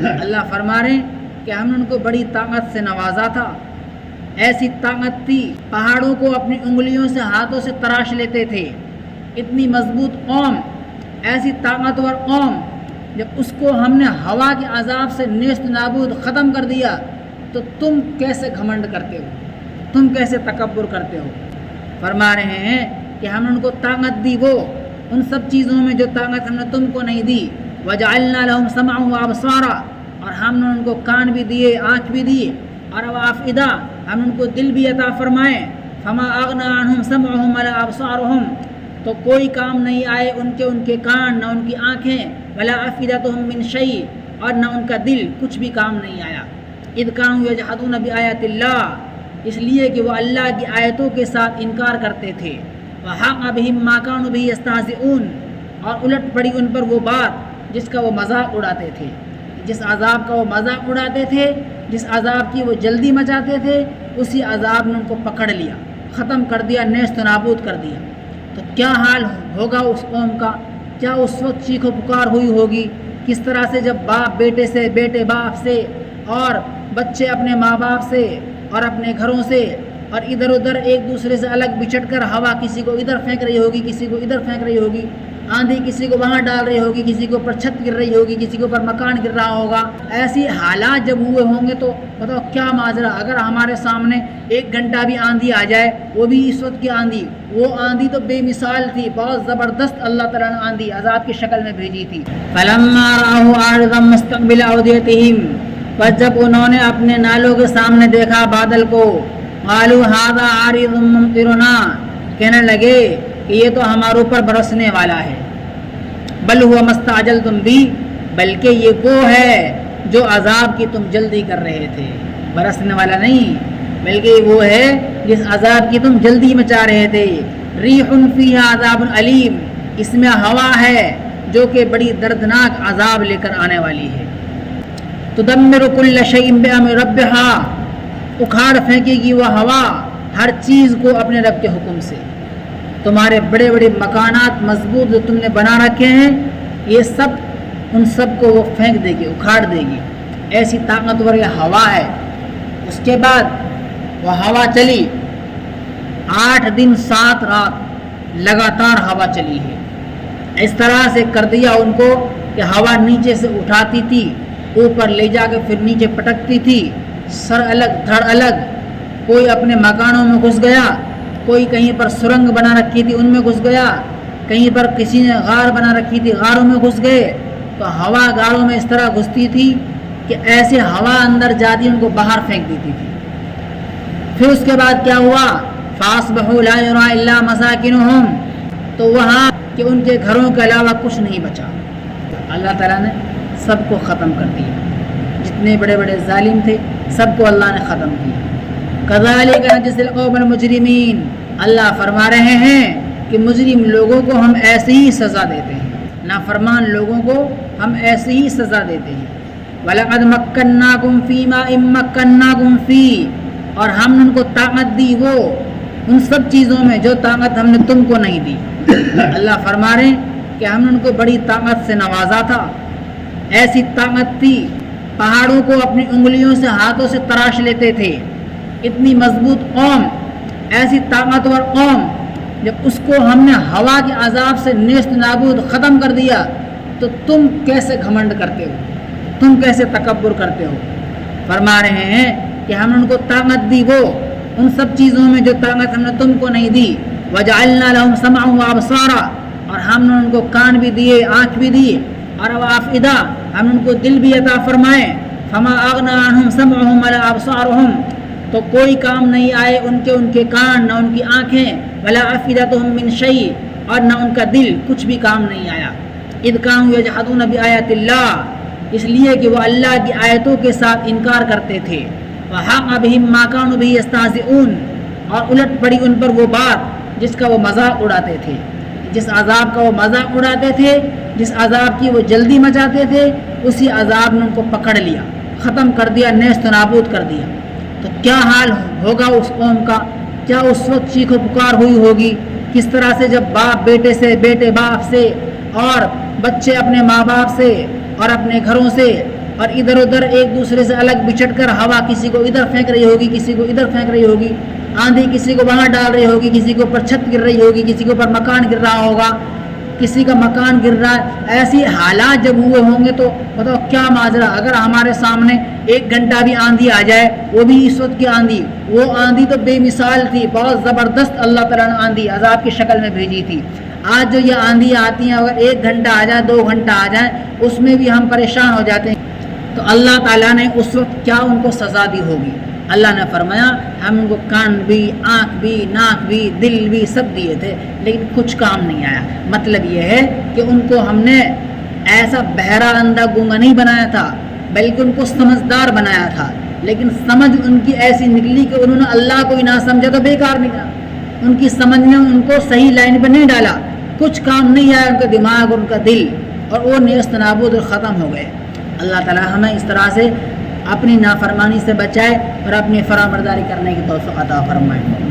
اللہ فرما رہے ہیں کہ ہم نے ان کو بڑی طاقت سے نوازا تھا، ایسی طاقت تھی پہاڑوں کو اپنی انگلیوں سے ہاتھوں سے تراش لیتے تھے، اتنی مضبوط قوم، ایسی طاقتور قوم، جب اس کو ہم نے ہوا کے عذاب سے نیست نابود ختم کر دیا تو تم کیسے گھمنڈ کرتے ہو، تم کیسے تکبر کرتے ہو۔ فرما رہے ہیں کہ ہم نے ان کو طاقت دی، وہ ان سب چیزوں میں جو طاقت ہم نے تم کو نہیں دی، وجعلنا لهم سمعا وابصارا، اور ہم نے ان کو کان بھی دیے، آنکھ بھی دی، اور وافئدہ، ہم نے ان کو دل بھی عطا فرمائے، فما اغنى عنهم سمعهم ولا ابصارهم، تو کوئی کام نہیں آئے ان کے کان، نہ ان کی آنکھیں، ولا افئدتهم من شيء، اور نہ ان کا دل، کچھ بھی کام نہیں آیا۔ اذ كانوا يجحدون بآيات الله، اس لیے کہ وہ اللہ کی آیتوں کے ساتھ انکار کرتے تھے، وحاق بهم ما كانوا به يستهزئون، اور الٹ پڑی ان پر وہ بات جس کا وہ مذاق اڑاتے تھے، جس عذاب کا وہ مذاق اڑاتے تھے، جس عذاب کی وہ جلدی مچاتے تھے، اسی عذاب نے ان کو پکڑ لیا، ختم کر دیا، نیست و نابود کر دیا۔ تو کیا حال ہوگا اس قوم کا، کیا اس وقت چیخ و پکار ہوئی ہوگی، کس طرح سے جب باپ بیٹے سے، بیٹے باپ سے، اور بچے اپنے ماں باپ سے اور اپنے گھروں سے، اور ادھر ادھر ایک دوسرے سے الگ بچھٹ کر ہوا کسی کو ادھر پھینک رہی ہوگی، کسی کو ادھر پھینک رہی ہوگی، آندھی کسی کو وہاں ڈال رہی ہوگی، کسی کے اوپر چھت گر رہی ہوگی، کسی کے اوپر مکان گر رہا ہوگا۔ ایسی حالات جب ہوئے ہوں گے تو بتاؤ کیا ماجرا، اگر ہمارے سامنے ایک گھنٹہ بھی آندھی آ جائے، وہ بھی اس وقت کی آندھی، وہ آندھی تو بے مثال تھی، بہت زبردست اللہ تعالیٰ نے آندھی عذاب کی شکل میں بھیجی تھی۔ فلما رأوا عارضا مستقبل اوديتهم، پس جب انہوں نے اپنے نالوں کے سامنے دیکھا بادل کو، قالوا هذا عارض ممطرنا، کہنے لگے کہ یہ تو ہمارے اوپر برسنے والا ہے، بل هو ما استعجلتم بھی، بلکہ یہ وہ ہے جو عذاب کی تم جلدی کر رہے تھے، برسنے والا نہیں بلکہ وہ ہے جس عذاب کی تم جلدی مچا رہے تھے۔ ریح فیہا عذاب علیم، اس میں ہوا ہے جو کہ بڑی دردناک عذاب لے کر آنے والی ہے۔ تدمر کل شیء بامر ربھا، اکھاڑ پھینکے گی وہ ہوا ہر چیز کو اپنے رب کے حکم سے۔ تمہارے بڑے بڑے مکانات مضبوط جو تم نے بنا رکھے ہیں، یہ سب ان سب کو وہ پھینک دے گی، اکھاڑ دے گی، ایسی طاقتور یہ ہوا ہے۔ اس کے بعد وہ ہوا چلی 8 دن 7 رات لگاتار ہوا چلی ہے، اس طرح سے کر دیا ان کو کہ ہوا نیچے سے اٹھاتی تھی، اوپر لے جا کے پھر نیچے پٹکتی تھی، سر الگ دھڑ الگ، کوئی اپنے مکانوں میں گھس گیا، کوئی کہیں پر سرنگ بنا رکھی تھی ان میں گھس گیا، کہیں پر کسی نے غار بنا رکھی تھی غاروں میں گھس گئے۔ تو ہوا غاروں میں اس طرح گھستی تھی کہ ایسے ہوا اندر جاتی ان کو باہر پھینک دیتی تھی۔ پھر اس کے بعد کیا ہوا، فاصبحوا لا يرى الا مساكنهم، تو وہاں کہ ان کے گھروں کے علاوہ کچھ نہیں بچا، اللہ تعالیٰ نے سب کو ختم کر دیا، جتنے بڑے بڑے ظالم تھے سب کو اللہ نے ختم کیا۔ کذالک نجزی القوم المجرمین، اللہ فرما رہے ہیں کہ مجرم لوگوں کو ہم ایسے ہی سزا دیتے ہیں، نافرمان لوگوں کو ہم ایسے ہی سزا دیتے ہیں۔ وَلَقَدْ مَكَّنَّاكُمْ فِي مَا إِن مَّكَّنَّاكُمْ فِيهِ، اور ہم نے ان کو طاقت دی وہ ان سب چیزوں میں جو طاقت ہم نے تم کو نہیں دی۔ اللہ فرما رہے ہیں کہ ہم نے ان کو بڑی طاقت سے نوازا تھا، ایسی طاقت تھی پہاڑوں کو اپنی انگلیوں سے ہاتھوں سے تراش لیتے تھے، اتنی مضبوط قوم، ایسی طاقتور قوم، جب اس کو ہم نے ہوا کے عذاب سے نیست نابود ختم کر دیا تو تم کیسے گھمنڈ کرتے ہو، تم کیسے تکبر کرتے ہو۔ فرما رہے ہیں کہ ہم نے ان کو طاقت دی وہ ان سب چیزوں میں جو طاقت ہم نے تم کو نہیں دی، وجعلنا لهم سمعا وابصارا، اور ہم نے ان کو کان بھی دیے، آنکھ بھی دی، اور وافئدہ، ہم نے ان کو دل بھی عطا فرمائے، فما اغنى عنهم سمعهم ولا ابصارهم، تو کوئی کام نہیں آئے ان کے کان، نہ ان کی آنکھیں، ولا افئدتهم من شيء، اور نہ ان کا دل، کچھ بھی کام نہیں آیا۔ اذ كانوا يجحدون بآيات الله، اس لیے کہ وہ اللہ کی آیتوں کے ساتھ انکار کرتے تھے، وحاق بهم ما كانوا به يستهزئون، اور الٹ پڑی ان پر وہ بات جس کا وہ مذاق اڑاتے تھے، جس عذاب کا وہ مذاق اڑاتے تھے، جس عذاب کی وہ جلدی مچاتے تھے، اسی عذاب نے ان کو پکڑ لیا، ختم کر دیا، نیست و نابود کر دیا۔ تو کیا حال ہوگا اس قوم کا، کیا اس وقت چیخ و پکار ہوئی ہوگی، کس طرح سے جب باپ بیٹے سے، بیٹے باپ سے، اور بچے اپنے ماں باپ سے اور اپنے گھروں سے، اور ادھر ادھر ایک دوسرے سے الگ بچھٹ کر ہوا کسی کو ادھر پھینک رہی ہوگی، کسی کو ادھر پھینک رہی ہوگی، آندھی کسی کو وہاں ڈال رہی ہوگی، کسی کے اوپر چھت گر رہی ہوگی، کسی کے اوپر مکان گر رہا ہوگا، کسی کا مکان گر رہا ہے. ایسی حالات جب ہوئے ہوں گے تو بتاؤ کیا ماجرا. اگر ہمارے سامنے 1 گھنٹہ بھی آندھی آ جائے، وہ بھی اس وقت کی آندھی، وہ آندھی تو بے مثال تھی، بہت زبردست اللہ تعالیٰ نے آندھی عذاب کی شکل میں بھیجی تھی. آج جو یہ آندھی آتی ہیں اگر 1 گھنٹہ آ جائے، 2 گھنٹہ آ جائے، اس میں بھی ہم پریشان ہو جاتے ہیں. تو اللہ تعالیٰ نے اس وقت کیا ان کو سزا دی ہوگی. اللہ نے فرمایا ہم ان کو کان بھی، آنکھ بھی، ناک بھی، دل بھی سب دیے تھے، لیکن کچھ کام نہیں آیا. مطلب یہ ہے کہ ان کو ہم نے ایسا بہرا اندھا گنگا نہیں بنایا تھا، بلکہ ان کو سمجھدار بنایا تھا. لیکن سمجھ ان کی ایسی نکلی کہ انہوں نے اللہ کو ہی نہ سمجھا تو بیکار نکلا. ان کی سمجھ نے ان کو صحیح لائن پہ نہیں ڈالا، کچھ کام نہیں آیا ان کا دماغ اور ان کا دل، اور وہ نیست نابود اور ختم ہو گئے. اللہ تعالیٰ ہمیں اس طرح سے اپنی نافرمانی سے بچائے اور اپنی فرامبرداری کرنے کی توفیق عطا فرمائے.